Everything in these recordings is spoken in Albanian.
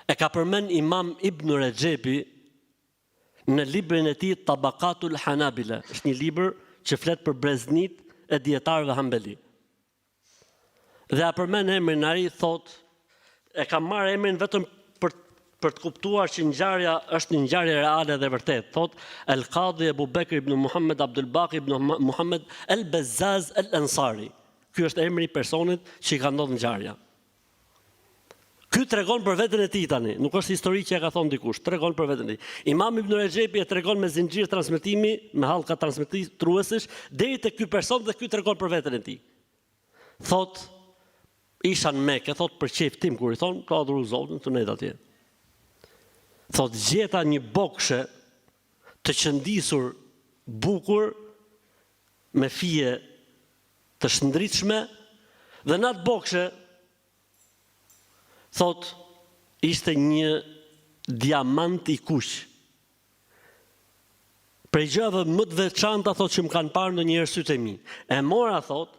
E ka përmend Imam Ibn Rexhepi në librin e tij Tabaqatul Hanabila. Është një libër që flet për breznit e dietarëve Hambeli. Dhe a përmend emrin ai, thot, e ka marrë emrin vetëm për të kuptuar që ngjarja është një ngjarje reale dhe vërtet. Thot El Qadhi Abu Bekr ibn Muhammed Abdul Baqi ibn Muhammed El Bezzaz El Ansari. Ky është emri i personit që i ka ndodhur ngjarja. Ky tregon për veten e tij tani, nuk është histori që e ka thonë dikush, tregon për veten e tij. Imam Ibn Rexhepi e tregon me zinxhir transmetimi, me hallka transmetuesish deri te ky person dhe ky tregon për veten e tij. Thot isha në Mekë, thot për çejf tim kur i thon, ka adhuru Zotin tunet atje. Thot gjeta një bokshe të qëndisur bukur me fije të shëndritshme dhe në atë bokshe thot ishte një diamant i kuq. Prej gjëve më të veçanta thot që më kanë parë ndonjëherë sytë e mi. E mora thot,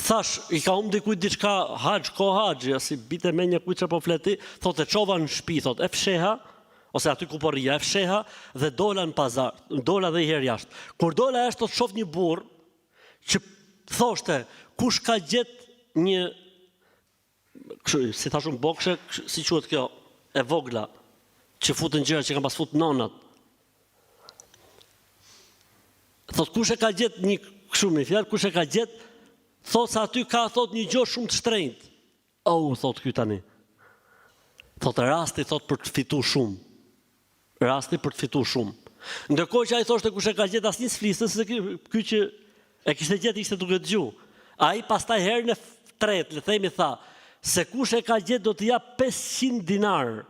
thash, i ka dikujt diçka haxhi, si bite me një kujt që po fleti, thot e çova në shtëpi, thot e fsheha, ose aty ku po rria, e fsheha dhe dola në pazar, dola dhe i herë jashtë. Kur dola jashtë, thot shoh një burr që thoshte, kush ka gjet një, si thashun bokshe, si quhet kjo, e vogla, që futen gjëra që kanë pas fut nonat. Thot kush e ka gjet një kështu me fjalë, kush e ka gjet, thot se aty ka thot një gjë shumë të shtrenjtë. Thot ky tani. Thot rasti thot për të fituar shumë. Rasti për të fituar shumë. Ndërkohë që ai thoshte kush e ka gjet asnjë s'fliste se ky që e kishte gjet ishte duke dëgjuar. Ai pastaj herën e tretë, le themi tha, se kush e ka gjet do të jap 500 dinar.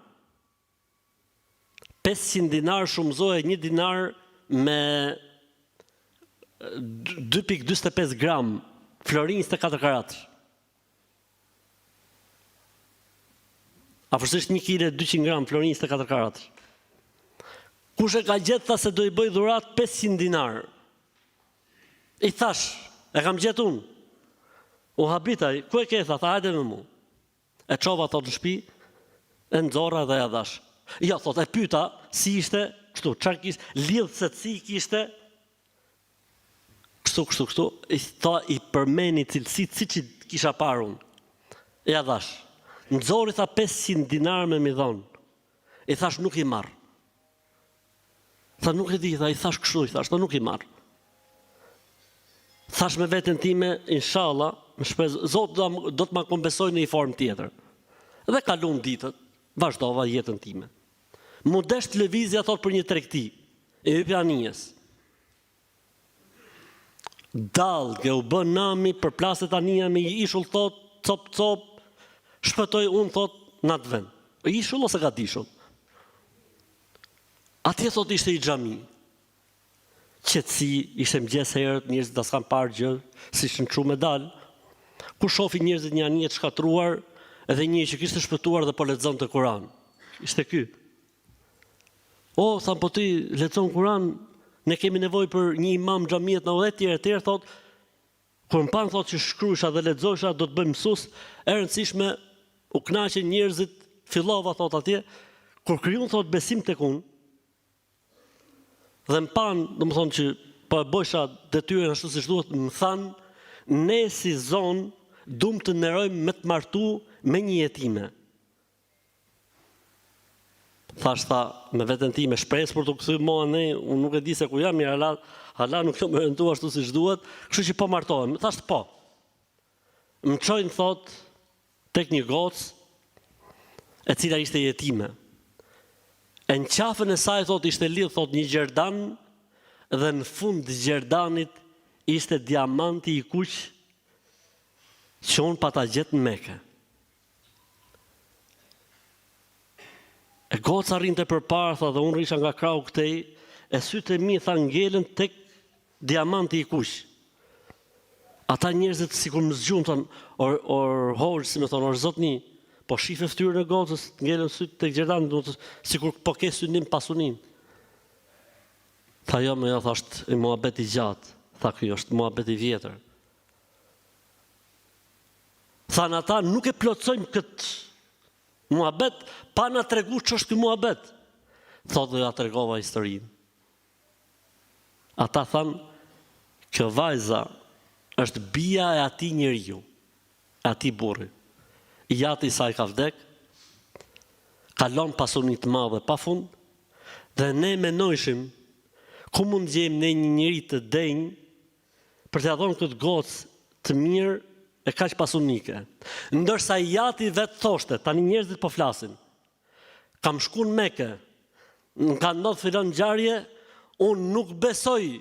500 dinar shumëzohet 1 dinar me 2.45 gram. Florin 24 karatësh. Afërsisht 1 kg 200 gram florin 24 karatësh. Kush e ka gjetë tha se do i bëj dhurat 500 dinar. I thash, e kam gjetë unë. U habitaj, ku e ke tha, hajde me mu. E çova thot në shtëpi, e nxorra dhe ja dhash. Ja thot, e pyeta si ishte, kështu, çfarë kishte, lidhse si kishte. Kështu, i përmeni cilësit si që kisha parë unë. Ja dhash, nxori tha 500 dinar me mi dhonë. I thash nuk i marr. Tha nuk e di, tha i thash kështu, i thash, tha nuk i marr. Thash me veten time, inshallah, Zoti do të ma kompensoj në një formë tjetër. Dhe kalon ditët, vazhdova jetën time. Mu desh televizja thot për një tregti, e hypja anijes. Dallgë u bën nami për plaset anija me ishull thot, cop, shpëtoj unë thot në atë vend. Ishull ose ka dishull? Atje thot ishte i xhami. Qetësi, ishte mëngjes herët, njerëzit as kanë parë gjë, si shën çu me dal. Ku shofi njerëzit një anije të shkatruar, edhe një që kishte shpëtuar dhe po lexonte Kur'an. Ishte ky. Tha po ti lexon Kur'an, ne kemi nevojë për një imam xhamiet në udhëhet tjerë, thot, kur më pan thot që shkruajsha dhe lexoesha do të bëj mësues, e rëndësishme u kënaqën njerëzit, fillova thot atje, kur krijon thot besim tek unë. Dhe më pan, domethënë që po e bësha detyrën ashtu siç duhet, më than, ne si zonë duam të nderojmë me të martu me një jetime. Thash tha, me veten time shpresë për të kthyer mua ne, unë nuk e di se ku jam, hala nuk jam orientuar ashtu siç duhet, kështu që po martohem. Thash po. Më çojnë thot tek një gocë e cila ishte jetime. E në qafën e saj thot ishte lidh thot një gjerdan dhe në fund të gjerdanit ishte diamanti i kuq që unë pa ta gjetë në Mekë. E goca rrinte përpara, tha, dhe unë risha nga krau këtej, e sytë e mi, tha, ngelen tek diamanti i kuq. Ata njerëzit sikur më zgjum, thon, hoxh, si më thon, zotni, po shife fytyrën e gocës, ngelen sytë tek gjerdan, sikur po ke synim pasunin. Tha jo, me jo, tha, është i muhabet i gjatë. Tha, kjo është muhabet i vjetër. Thanë ata, nuk e plotsojmë këtë muhabet, pa na tregu ç'është ky muhabet. Thotë, ja tregova historinë. Ata thanë, kjo vajza është bia e atij njeriu, e atij burri. Jati i saj ka vdek, kalon pasuni të madhe pafund, dhe ne mendojshim ku mund gjejmë ne një njeri të denjë për t'ia dhënë këtë gocë të mirë e kaq pasunike. Ndërsa jati vetë thoshte, tani njerëzit po flasin. Kam shku në Mekë, ka ndodhur filon ngjarje, unë nuk besoj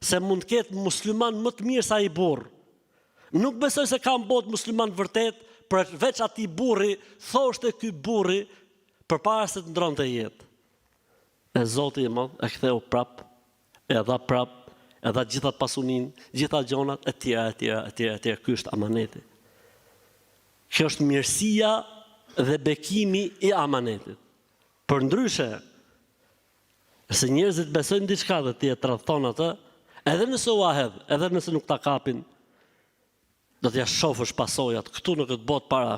se mund të ketë musliman më të mirë sa ai burr. Nuk besoj se ka në botë musliman vërtet, përveç atij burri, thoshte ky burri përpara se të ndronte jetë. E Zoti i Madh e ktheu prap, e dha prap, e dha gjithat pasunin, gjitha gjonat, e tjera. Ky është amaneti. Kjo është mirësia dhe bekimi i amanetit. Përndryshe, se njerëzit besojnë diçka dhe ti e tradhton atë, edhe nëse u ahet, edhe nëse nuk ta kapin, do t'ja shofësh pasojat këtu në këtë botë para